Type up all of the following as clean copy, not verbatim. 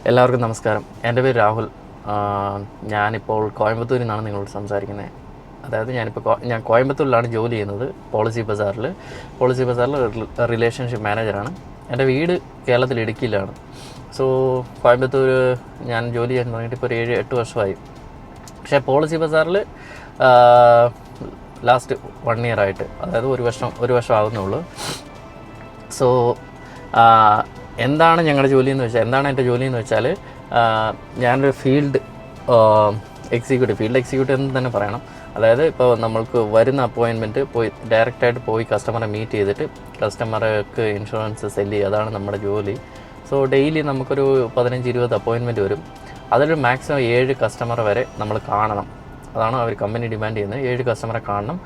എല്ലാവർക്കും നമസ്കാരം. എൻ്റെ പേര് രാഹുൽ. ഞാനിപ്പോൾ കോയമ്പത്തൂരിൽ നിന്നാണ് നിങ്ങളോട് സംസാരിക്കുന്നത്. അതായത് ഞാൻ കോയമ്പത്തൂരിലാണ് ജോലി ചെയ്യുന്നത്, പോളിസി ബസാറിൽ റിലേഷൻഷിപ്പ് മാനേജറാണ്. എൻ്റെ വീട് കേരളത്തിൽ ഇടുക്കിയിലാണ്. സോ കോയമ്പത്തൂർ ഞാൻ ജോലി ചെയ്യാൻ തുടങ്ങിയിട്ട് ഇപ്പോൾ ഒരു 7-8 വർഷമായി. പക്ഷേ പോളിസി ബസാറിൽ ലാസ്റ്റ് 1 year ആയിട്ട്, അതായത് ഒരു വർഷം ആകുന്നുള്ളൂ. സോ എന്താണ് എൻ്റെ ജോലി എന്ന് വെച്ചാൽ ഞാനൊരു ഫീൽഡ് എക്സിക്യൂട്ടീവ് എന്ന് തന്നെ പറയണം. അതായത് ഇപ്പോൾ നമ്മൾക്ക് വരുന്ന അപ്പോയിൻമെൻറ്റ് ഡയറക്റ്റായിട്ട് പോയി കസ്റ്റമറെ മീറ്റ് ചെയ്തിട്ട് കസ്റ്റമർക്ക് ഇൻഷുറൻസ് സെല്ല് ചെയ്യുക, അതാണ് നമ്മുടെ ജോലി. സോ ഡെയിലി നമുക്കൊരു 15-20 അപ്പോയിൻമെൻറ്റ് വരും. അതിലൊരു മാക്സിമം 7 കസ്റ്റമറെ വരെ നമ്മൾ കാണണം. അതാണ് അവർ കമ്പനി ഡിമാൻഡ് ചെയ്യുന്നത്. 7 കസ്റ്റമറെ കാണണം,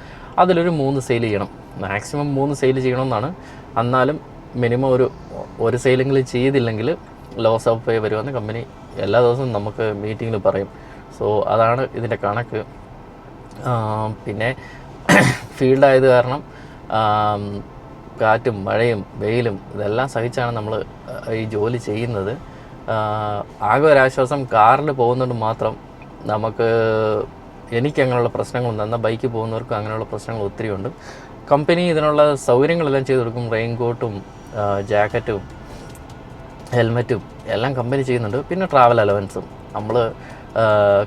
അതിലൊരു 3 സെയിൽ ചെയ്യണം. മാക്സിമം 3 സെയിൽ ചെയ്യണമെന്നാണ്. എന്നാലും മിനിമം ഒരു സെയിലെങ്കിലും ചെയ്തില്ലെങ്കിൽ ലോസ് ഓഫ് പേ വരുമെന്ന് കമ്പനി എല്ലാ ദിവസവും നമുക്ക് മീറ്റിങ്ങിൽ പറയും. സോ അതാണ് ഇതിൻ്റെ കണക്ക്. പിന്നെ ഫീൽഡായത് കാരണം കാറ്റും മഴയും വെയിലും ഇതെല്ലാം സഹിച്ചാണ് നമ്മൾ ഈ ജോലി ചെയ്യുന്നത്. ആകെ ഒരാശ്വാസം കാറിൽ പോകുന്നത് മാത്രം. എനിക്ക് അങ്ങനെയുള്ള പ്രശ്നങ്ങളൊന്നും, എന്നാൽ ബൈക്കിൽ പോകുന്നവർക്കും അങ്ങനെയുള്ള പ്രശ്നങ്ങൾ ഒത്തിരി ഉണ്ട്. കമ്പനി ഇതിനുള്ള സൗകര്യങ്ങളെല്ലാം ചെയ്തു കൊടുക്കും. റെയിൻകോട്ടും ജാക്കറ്റും ഹെൽമറ്റും എല്ലാം കമ്പനി ചെയ്യുന്നുണ്ട്. പിന്നെ ട്രാവൽ അലവൻസും നമ്മൾ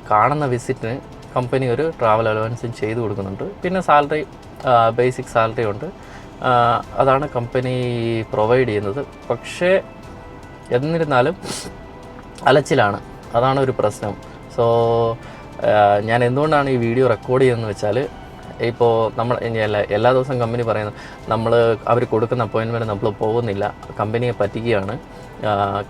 കാണുന്ന വിസിറ്റിന് കമ്പനി ഒരു ട്രാവൽ അലവൻസും ചെയ്തു കൊടുക്കുന്നുണ്ട്. പിന്നെ സാലറി, ബേസിക് സാലറി ഉണ്ട്. അതാണ് കമ്പനി പ്രൊവൈഡ് ചെയ്യുന്നത്. പക്ഷേ എന്നിരുന്നാലും അലച്ചിലാണ്, അതാണ് ഒരു പ്രശ്നം. സോ ഞാൻ എന്തുകൊണ്ടാണ് ഈ വീഡിയോ റെക്കോർഡ് ചെയ്യുന്നതെന്ന് വെച്ചാൽ, ഇപ്പോൾ എല്ലാ ദിവസവും കമ്പനി പറയുന്നത് അവർ കൊടുക്കുന്ന അപ്പോയിൻമെൻറ്റ് നമ്മൾ പോകുന്നില്ല, കമ്പനിയെ പറ്റിക്കുകയാണ്.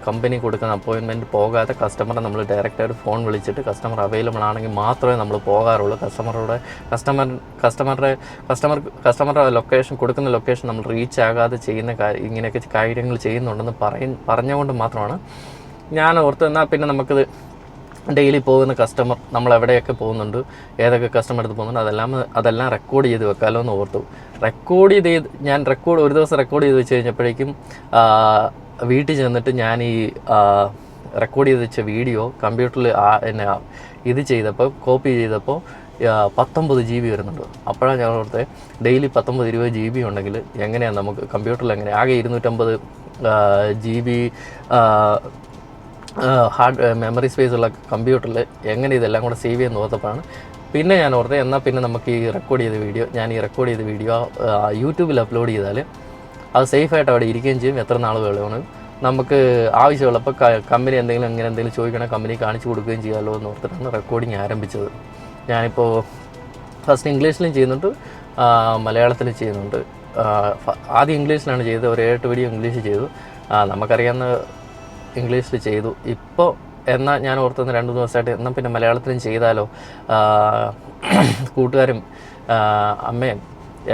കമ്പനി കൊടുക്കുന്ന അപ്പോയിൻമെൻറ്റ് പോകാതെ കസ്റ്റമറെ നമ്മൾ ഡയറക്റ്റായിട്ട് ഫോൺ വിളിച്ചിട്ട് കസ്റ്റമർ അവൈലബിൾ ആണെങ്കിൽ മാത്രമേ നമ്മൾ പോകാറുള്ളൂ. കസ്റ്റമറുടെ ലൊക്കേഷൻ, കൊടുക്കുന്ന ലൊക്കേഷൻ നമ്മൾ റീച്ച് ആകാതെ ഇങ്ങനെയൊക്കെ കാര്യങ്ങൾ ചെയ്യുന്നുണ്ടെന്ന് പറഞ്ഞുകൊണ്ട് മാത്രമാണ് ഞാൻ ഓർത്ത്. എന്നാൽ പിന്നെ നമുക്കിത് ഡെയിലി പോകുന്ന കസ്റ്റമർ, നമ്മൾ എവിടെയൊക്കെ പോകുന്നുണ്ട്, ഏതൊക്കെ കസ്റ്റമർ അടുത്ത് പോകുന്നുണ്ട്, അതെല്ലാം റെക്കോർഡ് ചെയ്ത് വെക്കാമല്ലോ എന്ന് ഓർത്തു. ഒരു ദിവസം റെക്കോർഡ് ചെയ്ത് വെച്ച് കഴിഞ്ഞപ്പോഴേക്കും വീട്ടിൽ ചെന്നിട്ട് ഞാൻ ഈ റെക്കോർഡ് ചെയ്ത് വെച്ച വീഡിയോ കമ്പ്യൂട്ടറിൽ കോപ്പി ചെയ്തപ്പോൾ 19 GB വരുന്നുണ്ട്. അപ്പോഴാണ് ഞാൻ ഓർത്തത്, ഡെയിലി 19-20 GB ഉണ്ടെങ്കിൽ എങ്ങനെയാണ് നമുക്ക് കമ്പ്യൂട്ടറിൽ ആകെ 250 GB ഹാർഡ് മെമ്മറി സ്പേസ് ഉള്ള കമ്പ്യൂട്ടറിൽ എങ്ങനെ ഇതെല്ലാം കൂടെ സേവ് ചെയ്യുന്ന ഓർത്തപ്പോഴാണ് പിന്നെ ഞാൻ ഓർത്തത്, എന്നാൽ പിന്നെ നമുക്ക് ഈ റെക്കോർഡ് ചെയ്ത വീഡിയോ യൂട്യൂബിൽ അപ്ലോഡ് ചെയ്താൽ അത് സേഫായിട്ട് അവിടെ ഇരിക്കുകയും ചെയ്യും. എത്ര നാൾ വേണമെന്ന് നമുക്ക് ആവശ്യമുള്ളപ്പോൾ കമ്പനി എന്തെങ്കിലും ചോദിക്കണമെങ്കിൽ കമ്പനി കാണിച്ചു കൊടുക്കുകയും ചെയ്യാമല്ലോ എന്ന് ഓർത്തിട്ടാണ് റെക്കോർഡിങ് ആരംഭിച്ചത്. ഞാനിപ്പോൾ ഫസ്റ്റ് ഇംഗ്ലീഷിലും ചെയ്യുന്നുണ്ട്, മലയാളത്തിലും ചെയ്യുന്നുണ്ട്. ആദ്യം ഇംഗ്ലീഷിലാണ് ചെയ്തത്, ഒരു 7 വീഡിയോ ഇംഗ്ലീഷ് ചെയ്തു. നമുക്കറിയാവുന്ന ഇംഗ്ലീഷിൽ ചെയ്തു. ഇപ്പോൾ എന്നാൽ ഞാൻ ഓർത്തുന്ന 2-3 ദിവസമായിട്ട് എന്നാൽ പിന്നെ മലയാളത്തിലും ചെയ്താലോ, കൂട്ടുകാരും അമ്മയും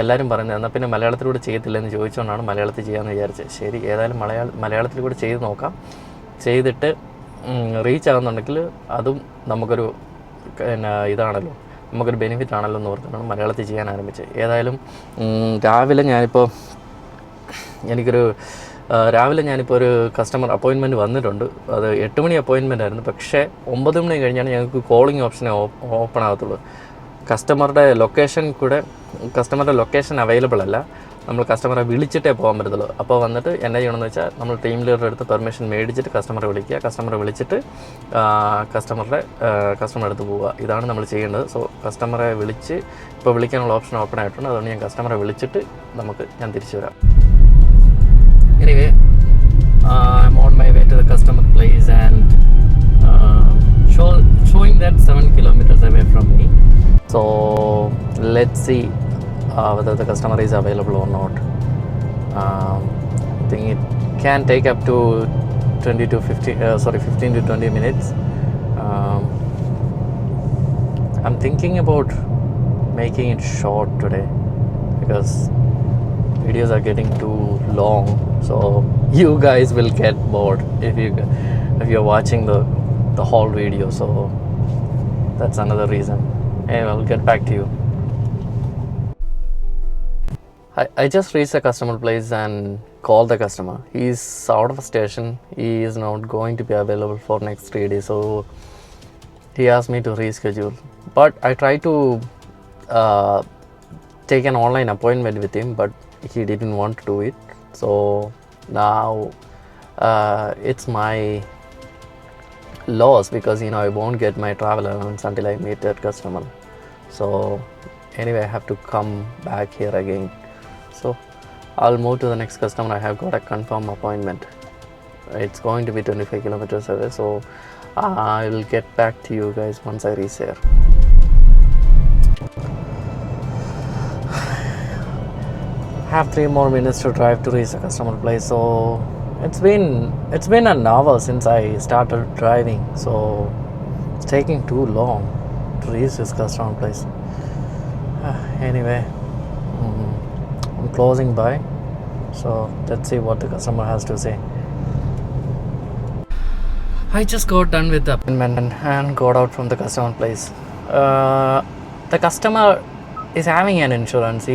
എല്ലാവരും പറയുന്നത്, എന്നാൽ പിന്നെ മലയാളത്തിലൂടെ ചെയ്യത്തില്ലെന്ന് ചോദിച്ചുകൊണ്ടാണ് മലയാളത്തിൽ ചെയ്യാമെന്ന് വിചാരിച്ചത്. ശരി, ഏതായാലും മലയാളത്തിൽ കൂടെ ചെയ്ത് നോക്കാം. ചെയ്തിട്ട് റീച്ച് ആകുന്നുണ്ടെങ്കിൽ അതും നമുക്കൊരു ഇതാണല്ലോ, നമുക്കൊരു ബെനിഫിറ്റ് ആണല്ലോ എന്ന് ഓർത്തിട്ടാണ് മലയാളത്തിൽ ചെയ്യാൻ ആരംഭിച്ചത്. ഏതായാലും രാവിലെ ഞാനിപ്പോൾ ഒരു കസ്റ്റമർ അപ്പോയിൻമെൻറ്റ് വന്നിട്ടുണ്ട്. അത് 8 മണി അപ്പോയിൻമെൻ്റ് ആയിരുന്നു. പക്ഷേ 9 മണി കഴിഞ്ഞാണ് ഞങ്ങൾക്ക് കോളിംഗ് ഓപ്ഷൻ ഓപ്പൺ ആകത്തുള്ളൂ. കസ്റ്റമറുടെ ലൊക്കേഷൻ അവൈലബിൾ അല്ല, നമ്മൾ കസ്റ്റമറെ വിളിച്ചിട്ടേ പോകാൻ പറ്റത്തുള്ളൂ. അപ്പോൾ വന്നിട്ട് എന്നാ ചെയ്യണമെന്ന് വെച്ചാൽ, നമ്മൾ ടീം ലീഡറുടെ അടുത്ത് പെർമിഷൻ മേടിച്ചിട്ട് കസ്റ്റമറെ വിളിച്ചിട്ട് കസ്റ്റമർ അടുത്ത് പോവുക. ഇതാണ് നമ്മൾ ചെയ്യേണ്ടത്. സോ കസ്റ്റമറെ ഇപ്പോൾ വിളിക്കാനുള്ള ഓപ്ഷൻ ഓപ്പൺ ആയിട്ടുണ്ട്. അതുകൊണ്ട് ഞാൻ കസ്റ്റമറെ വിളിച്ചിട്ട് ഞാൻ തിരിച്ചു വരാം. Anyway, I'm on my way to the customer place and showing that 7 kilometers away from me. So let's see whether the customer is available or not. I think it can take up to 15 to 20 minutes. I'm thinking about making it short today because videos are getting too long, so you guys will get bored if you're watching the whole video. So that's another reason. Anyway, I'll get back to you. I just reached the customer place and call the customer. He's out of station. He is not going to be available for next 3 days. So he asked me to reschedule. But I tried to take an online appointment with him, but he didn't want to do it. So now it's my loss because I won't get my travel allowance until I meet that customer. So anyway, I have to come back here again. So I'll move to the next customer. I have got a confirmed appointment. It's going to be 25 kilometers away. So I will get back to you guys once I reach there. I have 3 more minutes to drive to reach the customer place. So it's been an hour since I started driving. So it's taking too long to reach this customer place. Anyway, I'm closing by. So let's see what the customer has to say. I just got done with the appointment and got out from the customer place. The customer is having an insurance.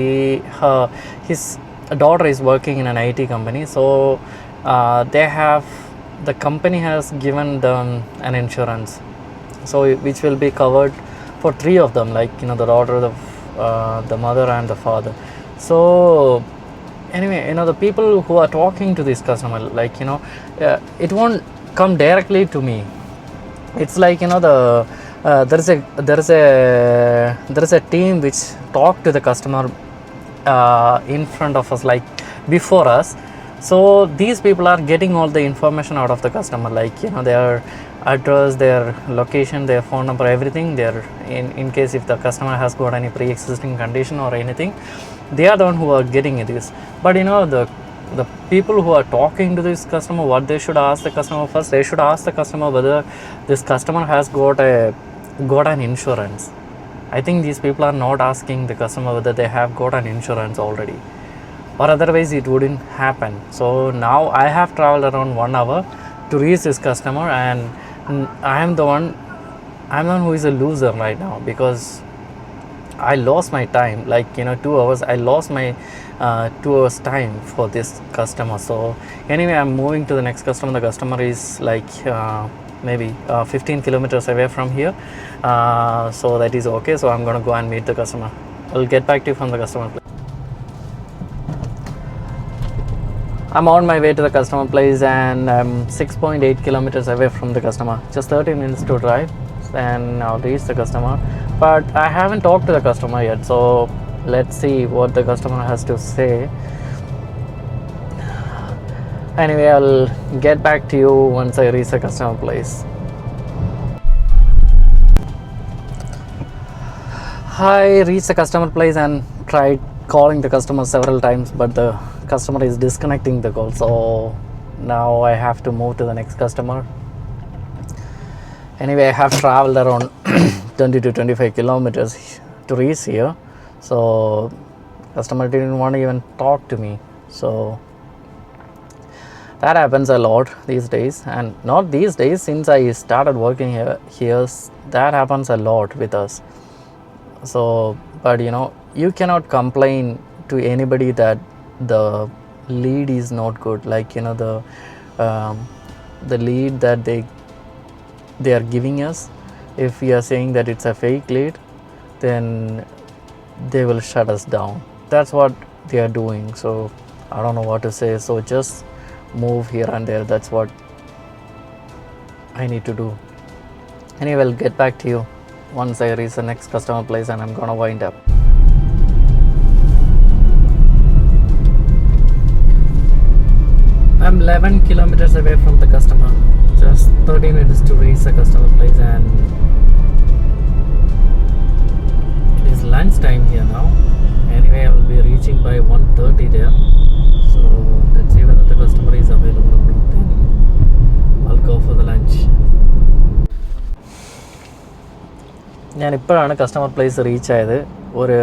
His daughter is working in an IT company, so the company has given them an insurance, so which will be covered for 3 of them, like the daughter, the mother and the father. So anyway, the people who are talking to this customer, like it won't come directly to me. It's like there is a team which talk to the customer in front of us, like before us. So these people are getting all the information out of the customer, like their address, their location, their phone number, everything. They're in case if the customer has got any pre-existing condition or anything, they are the one who are getting this. But the people who are talking to this customer, what they should ask the customer first, they should ask the customer whether this customer has got an insurance. I think these people are not asking the customer whether they have got an insurance already, or otherwise it wouldn't happen. So now I have traveled around 1 hour to reach this customer, and I'm the one who is a loser right now, because I lost my time, like 2 hours. I lost my 2 hours time for this customer. So anyway, I'm moving to the next customer. The customer is like maybe 15 kilometers away from here, so that is okay. So I'm gonna go and meet the customer. I'll get back to you from the customer place. I'm on my way to the customer place, and I'm 6.8 kilometers away from the customer. Just 30 minutes to drive, and I'll reach the customer. But I haven't talked to the customer yet, so let's see what the customer has to say. Anyway, I'll get back to you once I reach the customer place. I reached the customer place and tried calling the customer several times, but the customer is disconnecting the call. So now I have to move to the next customer. Anyway, I have traveled around 20 to 25 kilometers to reach here. So customer didn't want to even talk to me. So that happens a lot these days, and not these days, since I started working here that happens a lot with us. So but you cannot complain to anybody that the lead is not good, like the lead that they are giving us. If we are saying that it's a fake lead, then they will shut us down. That's what they are doing. So I don't know what to say. So just move here and there. That's what I need to do. Anyway, I'll get back to you once I reach the next customer place, and I'm gonna wind up. I'm 11 kilometers away from the customer. Just 30 minutes to reach the customer place, and it is lunch time here now. Anyway, I will be reaching by 1:30 there. So let's see whether the customer is available or not. Then I'll go for the lunch. ഞാനിപ്പോഴാണ് customer place reach ആയത്. ഒരു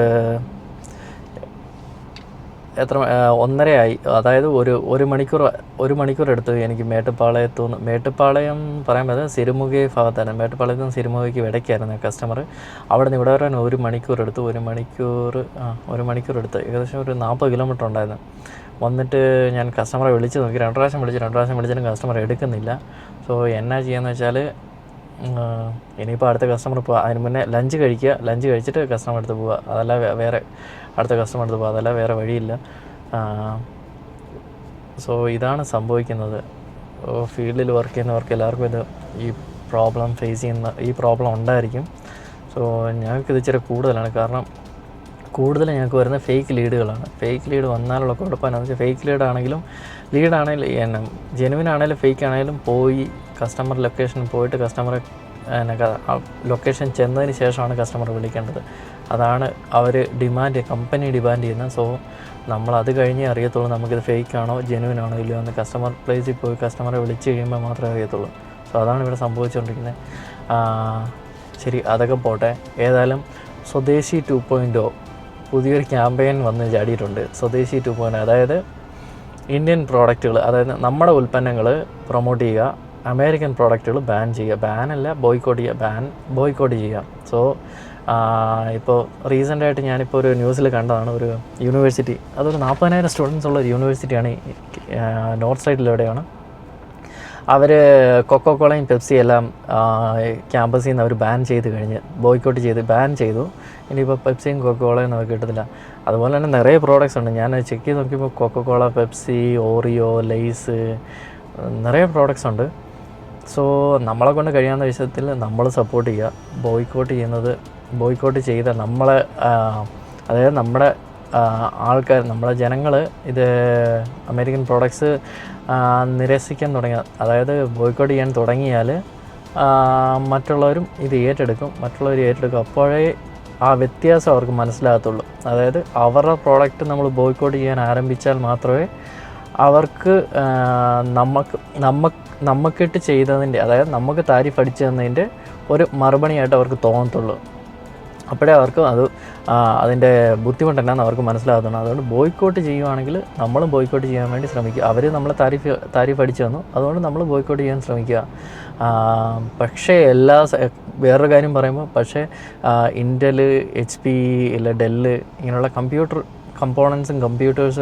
1:30 ആയി. അതായത് ഒരു മണിക്കൂർ എടുത്തു എനിക്ക് മേട്ടുപ്പാളയം പറയാൻ പറ്റുന്നത് സിരുമുഖി ഭാഗത്താണ്. മേട്ടുപ്പാളയത്ത് നിന്ന് സിരുമുഖിക്ക് ഇടയ്ക്കായിരുന്നു കസ്റ്റമർ. അവിടെ നിന്ന് ഇവിടെ വരാൻ 1 മണിക്കൂർ എടുത്തു. 1 മണിക്കൂർ എടുത്ത് ഏകദേശം ഒരു 40 കിലോമീറ്റർ ഉണ്ടായിരുന്നു. വന്നിട്ട് ഞാൻ കസ്റ്റമറെ വിളിച്ച് നോക്കി, 2 പ്രാവശ്യം വിളിച്ചിട്ടും കസ്റ്റമർ എടുക്കുന്നില്ല. സോ എന്നാ ചെയ്യാന്ന് വെച്ചാൽ ഇനിയിപ്പോൾ അടുത്ത കസ്റ്റമർ ഇപ്പോൾ അതിന് മുന്നേ ലഞ്ച് കഴിച്ചിട്ട് കസ്റ്റമർ എടുത്ത് പോവുക, അതല്ല വേറെ അടുത്ത കസ്റ്റമർ എടുത്ത് പോവുക, അതല്ല വേറെ വഴിയില്ല. സോ ഇതാണ് സംഭവിക്കുന്നത്. ഫീൽഡിൽ വർക്ക് ചെയ്യുന്നവർക്ക് എല്ലാവർക്കും ഈ പ്രോബ്ലം ഉണ്ടായിരിക്കും. സോ ഞങ്ങൾക്കിത് ഇച്ചിരി കൂടുതലാണ്. കാരണം കൂടുതൽ ഞങ്ങൾക്ക് വരുന്ന ഫേക്ക് ലീഡുകളാണ്. ഫേക്ക് ലീഡ് വന്നാലുള്ള കുഴപ്പം എന്താണെന്ന് വെച്ചാൽ, ഫേക്ക് ലീഡാണെങ്കിലും ജെനുവിൻ ആണെങ്കിലും ഫേക്ക് ആണെങ്കിലും പോയി കസ്റ്റമർ ലൊക്കേഷനിൽ പോയിട്ട് കസ്റ്റമറെ ലൊക്കേഷൻ ചെന്നതിന് ശേഷമാണ് കസ്റ്റമർ വിളിക്കേണ്ടത്. അതാണ് അവർ കമ്പനി ഡിമാൻഡ് ചെയ്യുന്നത്. സോ നമ്മളത് കഴിഞ്ഞേ അറിയത്തുള്ളൂ നമുക്കിത് ഫേക്ക് ആണോ ജെനുവിൻ ആണോ ഇല്ലയോ എന്ന്. കസ്റ്റമർ പ്ലേസിൽ പോയി കസ്റ്റമറെ വിളിച്ച് കഴിയുമ്പോൾ മാത്രമേ അറിയത്തുള്ളൂ. സോ അതാണ് ഇവിടെ സംഭവിച്ചുകൊണ്ടിരിക്കുന്നത്. ശരി, അതൊക്കെ പോട്ടെ. ഏതായാലും സ്വദേശി 2.0 പുതിയൊരു ക്യാമ്പയിൻ വന്ന് ചാടിയിട്ടുണ്ട്. സ്വദേശി 2.0 അതായത് ഇന്ത്യൻ പ്രോഡക്റ്റുകൾ, അതായത് നമ്മുടെ ഉൽപ്പന്നങ്ങൾ പ്രൊമോട്ട് ചെയ്യുക, അമേരിക്കൻ പ്രോഡക്റ്റുകൾ ബാൻ ചെയ്യുക. ബാനല്ല, ബോയ്ക്കോട്ട് ചെയ്യുക. സോ ഇപ്പോൾ റീസെൻ്റായിട്ട് ഞാനിപ്പോൾ ഒരു ന്യൂസിൽ കണ്ടതാണ്, ഒരു യൂണിവേഴ്സിറ്റി, അതൊരു 40,000 സ്റ്റുഡൻസ് ഉള്ള ഒരു യൂണിവേഴ്സിറ്റിയാണ്, നോർത്ത് സൈഡിലെവിടെയാണ്. അവർ കൊക്കോക്കോളയും പെപ്സി എല്ലാം ക്യാമ്പസിൽ നിന്ന് അവർ ബാൻ ചെയ്തു. ഇനിയിപ്പോൾ പെപ്സിയും കൊക്കോക്കോളയും നമുക്ക് കിട്ടത്തില്ല. അതുപോലെ തന്നെ നിറയെ പ്രോഡക്റ്റ്സ് ഉണ്ട്. ഞാൻ ചെക്ക് ചെയ്ത് നോക്കിയപ്പോൾ കൊക്കോക്കോള, പെപ്സി, ഓറിയോ, ലെയ്സ്, നിറയെ പ്രോഡക്റ്റ്സ് ഉണ്ട്. സോ നമ്മളെ കൊണ്ട് കഴിയാവുന്ന വിഷയത്തിൽ നമ്മൾ സപ്പോർട്ട് ചെയ്യുക. ബോയ്ക്കോട്ട് ചെയ്ത നമ്മളെ, അതായത് നമ്മുടെ ആൾക്കാർ, നമ്മളെ ജനങ്ങൾ ഇത് അമേരിക്കൻ പ്രോഡക്ട്സ് നിരസിക്കാൻ തുടങ്ങിയ, അതായത് ബോയ്ക്കോട്ട് ചെയ്യാൻ തുടങ്ങിയാൽ മറ്റുള്ളവരും ഇത് ഏറ്റെടുക്കും. അപ്പോഴേ ആ വ്യത്യാസം അവർക്ക് മനസ്സിലാകത്തുള്ളൂ. അതായത് അവരുടെ പ്രോഡക്റ്റ് നമ്മൾ ബോയ്ക്കോട്ട് ചെയ്യാൻ ആരംഭിച്ചാൽ മാത്രമേ അവർക്ക് നമുക്കിട്ട് ചെയ്തതിൻ്റെ, അതായത് നമുക്ക് താരിഫ് അടിച്ചു തന്നതിൻ്റെ ഒരു മറുപടിയായിട്ട് അവർക്ക് തോന്നത്തുള്ളൂ. അപ്പോഴേ അവർക്ക് അതിൻ്റെ ബുദ്ധിമുട്ട് എന്നാന്ന് അവർക്ക് മനസ്സിലാകത്തുള്ളൂ. അതുകൊണ്ട് ബോയ്ക്കോട്ട് ചെയ്യുവാണെങ്കിൽ നമ്മളും ബോയ്ക്കോട്ട് ചെയ്യാൻ വേണ്ടി ശ്രമിക്കുക. അവർ നമ്മളെ താരിഫ് അടിച്ചു തന്നു, അതുകൊണ്ട് നമ്മൾ ബോയ്ക്കോട്ട് ചെയ്യാൻ ശ്രമിക്കുക. പക്ഷേ വേറൊരു കാര്യം പറയുമ്പോൾ, പക്ഷേ ഇൻ്റൽ, HP, ഡെല്ല് ഇങ്ങനെയുള്ള കമ്പോണൻസും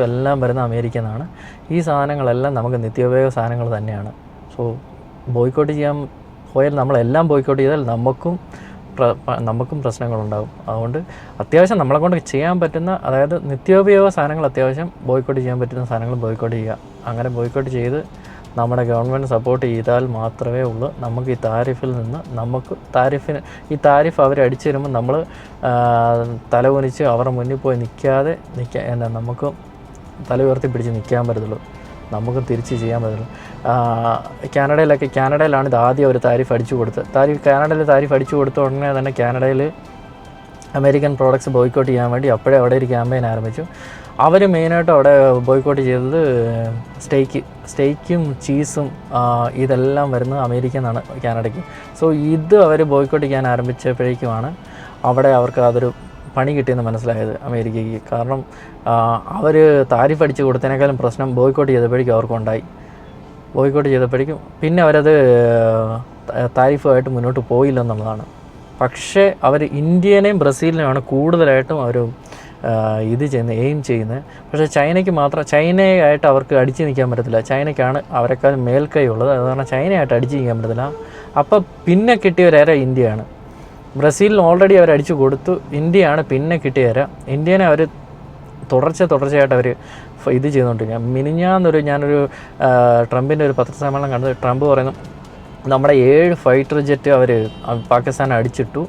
എല്ലാം വരുന്ന അമേരിക്കയിൽ നിന്നാണ്. ഈ സാധനങ്ങളെല്ലാം നമുക്ക് നിത്യോപയോഗ സാധനങ്ങൾ തന്നെയാണ്. സോ ബോയ്ക്കോട്ട് ചെയ്യാൻ പോയാൽ, നമ്മളെല്ലാം ബോയ്ക്കോട്ട് ചെയ്താൽ നമുക്കും പ്രശ്നങ്ങളുണ്ടാകും. അതുകൊണ്ട് അത്യാവശ്യം നമ്മളെ കൊണ്ട് ചെയ്യാൻ പറ്റുന്ന, അതായത് നിത്യോപയോഗ സാധനങ്ങൾ അത്യാവശ്യം ബോയ്ക്കോട്ട് ചെയ്യാൻ പറ്റുന്ന സാധനങ്ങൾ ബോയ്ക്കോട്ട് ചെയ്യുക. അങ്ങനെ ബോയ്ക്കോട്ട് ചെയ്ത് നമ്മുടെ ഗവൺമെൻറ് സപ്പോർട്ട് ചെയ്താൽ മാത്രമേ ഉള്ളൂ നമുക്ക് ഈ താരിഫിൽ നിന്ന് ഈ താരിഫ് അവർ അടിച്ചു തരുമ്പോൾ നമ്മൾ തലകുനിച്ച് അവരുടെ മുന്നിൽ പോയി നമുക്ക് തല ഉയർത്തി പിടിച്ച് നിൽക്കാൻ പറ്റത്തുള്ളൂ. നമുക്ക് തിരിച്ച് ചെയ്യാൻ പറ്റുള്ളൂ. കാനഡയിലാണ് ഇത് ആദ്യം ഒരു താരിഫ് അടിച്ചു കൊടുത്തത്. കാനഡയിൽ താരിഫ് അടിച്ചു കൊടുത്ത ഉടനെ തന്നെ കാനഡയിൽ അമേരിക്കൻ പ്രോഡക്ട്സ് ബോയ്ക്കോട്ട് ചെയ്യാൻ വേണ്ടി അവിടെ ഒരു ക്യാമ്പയിൻ ആരംഭിച്ചു. അവർ മെയിനായിട്ട് അവിടെ ബോയ്ക്കോട്ട് ചെയ്തത് സ്റ്റേക്കും ചീസും ഇതെല്ലാം വരുന്നത് അമേരിക്കയിൽ നിന്നാണ്, കാനഡയ്ക്ക്. സോ ഇത് അവർ ബോയ്ക്കോട്ട് ചെയ്യാൻ ആരംഭിച്ചപ്പോഴേക്കുമാണ് അവിടെ അവർക്ക് അതൊരു പണി കിട്ടിയെന്ന് മനസ്സിലായത് അമേരിക്കയ്ക്ക്. കാരണം അവർ താരിഫ് അടിച്ച് കൊടുത്തതിനേക്കാളും പ്രശ്നം ബോയ്ക്കോട്ട് ചെയ്തപ്പോഴേക്കും അവർക്കുണ്ടായി. പിന്നെ അവരത് താരിഫുമായിട്ട് മുന്നോട്ട് പോയില്ലെന്നുള്ളതാണ്. പക്ഷേ അവർ ഇന്ത്യനെയും ബ്രസീലിനെയുമാണ് കൂടുതലായിട്ടും അവർ എയിം ചെയ്യുന്നത്. പക്ഷേ ചൈനയായിട്ട് അവർക്ക് അടിച്ചു നിൽക്കാൻ പറ്റത്തില്ല. ചൈനയ്ക്കാണ് അവരെക്കാളും മേൽക്കൈ ഉള്ളത്. അത് കാരണം ചൈനയായിട്ട് അടിച്ചു നിൽക്കാൻ പറ്റത്തില്ല. അപ്പോൾ പിന്നെ കിട്ടിയവരേറെ ഇന്ത്യയാണ്. ബ്രസീലിന് ഓൾറെഡി അവർ അടിച്ചു കൊടുത്തു, ഇന്ത്യയാണ് പിന്നെ കിട്ടിയവരെ. ഇന്ത്യനെ അവർ തുടർച്ചയായിട്ട് അവർ ചെയ്തുകൊണ്ടിരിക്കുക. ഞാനൊരു ട്രംപിൻ്റെ ഒരു പത്രസമ്മേളനം കണ്ടത്. ട്രംപ് പറയുന്നു, നമ്മുടെ 7 ഫൈറ്റർ ജെറ്റ് അവർ പാകിസ്ഥാനെ അടിച്ചിട്ടു,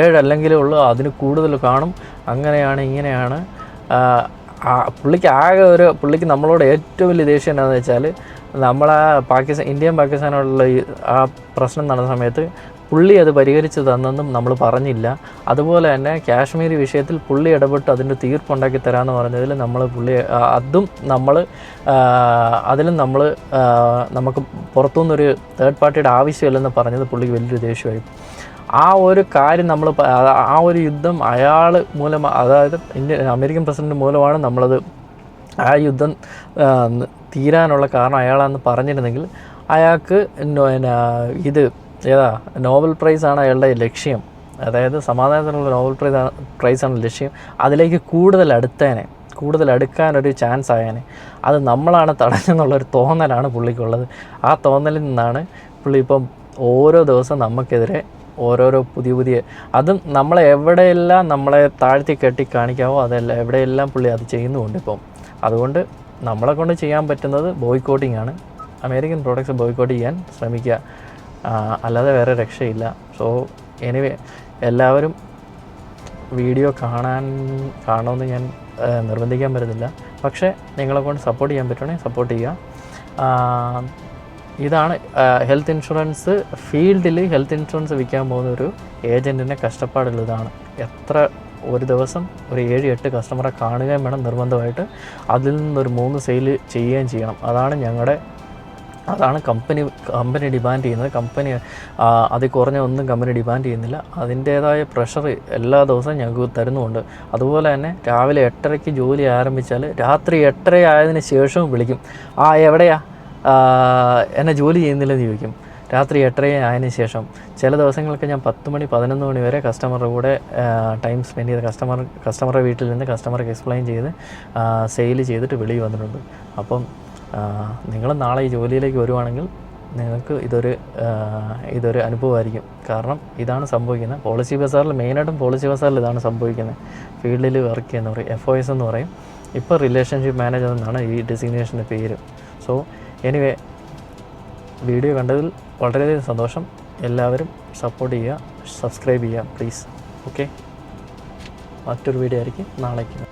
7 അല്ലെങ്കിലേ ഉള്ളൂ, അതിന് കൂടുതൽ കാണും, അങ്ങനെയാണ് ഇങ്ങനെയാണ്. പുള്ളിക്ക് നമ്മളോട് ഏറ്റവും വലിയ ദേഷ്യം എന്താണെന്ന് വെച്ചാൽ, ഇന്ത്യയും പാകിസ്ഥാനോടുള്ള ആ പ്രശ്നം നടന്ന സമയത്ത് പുള്ളി അത് പരിഹരിച്ച് തന്നെന്നും നമ്മൾ പറഞ്ഞില്ല. അതുപോലെ തന്നെ കാശ്മീർ വിഷയത്തിൽ പുള്ളി ഇടപെട്ട് അതിൻ്റെ തീർപ്പുണ്ടാക്കി തരാമെന്ന് പറഞ്ഞതിൽ അതിലും നമുക്ക് പുറത്തുനിന്നൊരു തേർഡ് പാർട്ടിയുടെ ആവശ്യമില്ലെന്ന് പറഞ്ഞത് പുള്ളിക്ക് വലിയൊരു ദേഷ്യമായി. ആ ഒരു കാര്യം ആ ഒരു യുദ്ധം അയാൾ മൂലം, അതായത് അമേരിക്കൻ പ്രസിഡന്റ് മൂലമാണ് ആ യുദ്ധം തീരാനുള്ള കാരണം അയാളാണെന്ന് പറഞ്ഞിരുന്നെങ്കിൽ അയാൾക്ക് നോബൽ പ്രൈസാണ് അയാളുടെ ലക്ഷ്യം. അതായത് സമാധാനത്തിനുള്ള നോബൽ പ്രൈസാണ് ലക്ഷ്യം. അതിലേക്ക് കൂടുതൽ അടുത്തേനെ. കൂടുതൽ അടുക്കാനൊരു ചാൻസ് ആയേനെ. അത് നമ്മളാണ് തടഞ്ഞെന്നുള്ളൊരു തോന്നലാണ് പുള്ളിക്കുള്ളത്. ആ തോന്നലിൽ നിന്നാണ് പുള്ളി ഇപ്പം ഓരോ ദിവസം നമുക്കെതിരെ ഓരോരോ പുതിയ അതും നമ്മളെ എവിടെയെല്ലാം നമ്മളെ താഴ്ത്തി കെട്ടി കാണിക്കാവോ അതെല്ലാം എവിടെയെല്ലാം പുള്ളി അത് ചെയ്യുന്നുമുണ്ട് ഇപ്പം. അതുകൊണ്ട് നമ്മളെ കൊണ്ട് ചെയ്യാൻ പറ്റുന്നത് ബോയ്ക്കോട്ടിംഗ് ആണ്. അമേരിക്കൻ പ്രോഡക്റ്റ്സ് ബോയ്ക്കോട്ട് ചെയ്യാൻ ശ്രമിക്കുക, അല്ലാതെ വേറെ രക്ഷയില്ല. സോ എനിവേ എല്ലാവരും വീഡിയോ കാണണമെന്ന് ഞാൻ നിർബന്ധിക്കാൻ പറ്റുന്നില്ല. പക്ഷേ നിങ്ങളെ കൊണ്ട് സപ്പോർട്ട് ചെയ്യാൻ പറ്റുവാണെങ്കിൽ സപ്പോർട്ട് ചെയ്യുക. ഇതാണ് ഹെൽത്ത് ഇൻഷുറൻസ് ഫീൽഡിൽ ഹെൽത്ത് ഇൻഷുറൻസ് വിൽക്കാൻ പോകുന്ന ഒരു ഏജൻറ്റിൻ്റെ കഷ്ടപ്പാടുള്ളതാണ്. ഒരു ദിവസം ഒരു 7-8 കസ്റ്റമറെ കാണുകയും വേണം നിർബന്ധമായിട്ട്. അതിൽ നിന്നൊരു 3 സെയിൽ ചെയ്യുകയും ചെയ്യണം. അതാണ് കമ്പനി ഡിമാൻഡ് ചെയ്യുന്നത്. കമ്പനി അതിൽ കുറഞ്ഞ ഒന്നും കമ്പനി ഡിമാൻഡ് ചെയ്യുന്നില്ല. അതിൻ്റേതായ പ്രഷർ എല്ലാ ദിവസവും ഞങ്ങൾക്ക് തരുന്നുമുണ്ട്. അതുപോലെ തന്നെ രാവിലെ 8:30 ജോലി ആരംഭിച്ചാൽ രാത്രി 8:30 ആയതിന് ശേഷവും വിളിക്കും. എവിടെയാ എന്നെ ജോലി ചെയ്യുന്നില്ലെന്ന് ചോദിക്കും. രാത്രി 8:30 ആയതിനു ശേഷം ചില ദിവസങ്ങൾക്ക് ഞാൻ 10 മണി 11 മണി വരെ കസ്റ്റമറുടെ കൂടെ ടൈം സ്പെൻഡ് ചെയ്ത് കസ്റ്റമറുടെ വീട്ടിൽ നിന്ന് കസ്റ്റമർക്ക് എക്സ്പ്ലെയിൻ ചെയ്ത് സെയിൽ ചെയ്തിട്ട് വെളിയിൽ വന്നിട്ടുണ്ട്. അപ്പം നിങ്ങൾ നാളെ ഈ ജോലിയിലേക്ക് വരുവാണെങ്കിൽ നിങ്ങൾക്ക് ഇതൊരു അനുഭവമായിരിക്കും. കാരണം ഇതാണ് സംഭവിക്കുന്നത്. പോളിസി ബസാറിൽ മെയിനായിട്ടും പോളിസി ബസാറിൽ ഇതാണ് സംഭവിക്കുന്നത്. ഫീൽഡിൽ വർക്ക് ചെയ്യുന്നവർ FOS എന്ന് പറയും. ഇപ്പോൾ റിലേഷൻഷിപ്പ് മാനേജർ എന്നാണ് ഈ ഡെസിഗ്നേഷൻ്റെ പേര്. സോ എനിവേ വീഡിയോ കണ്ടതിൽ വളരെയധികം സന്തോഷം. എല്ലാവരും സപ്പോർട്ട് ചെയ്യുക, സബ്സ്ക്രൈബ് ചെയ്യുക പ്ലീസ്. ഓക്കെ, മറ്റൊരു വീഡിയോ ആയിരിക്കും നാളേക്ക്.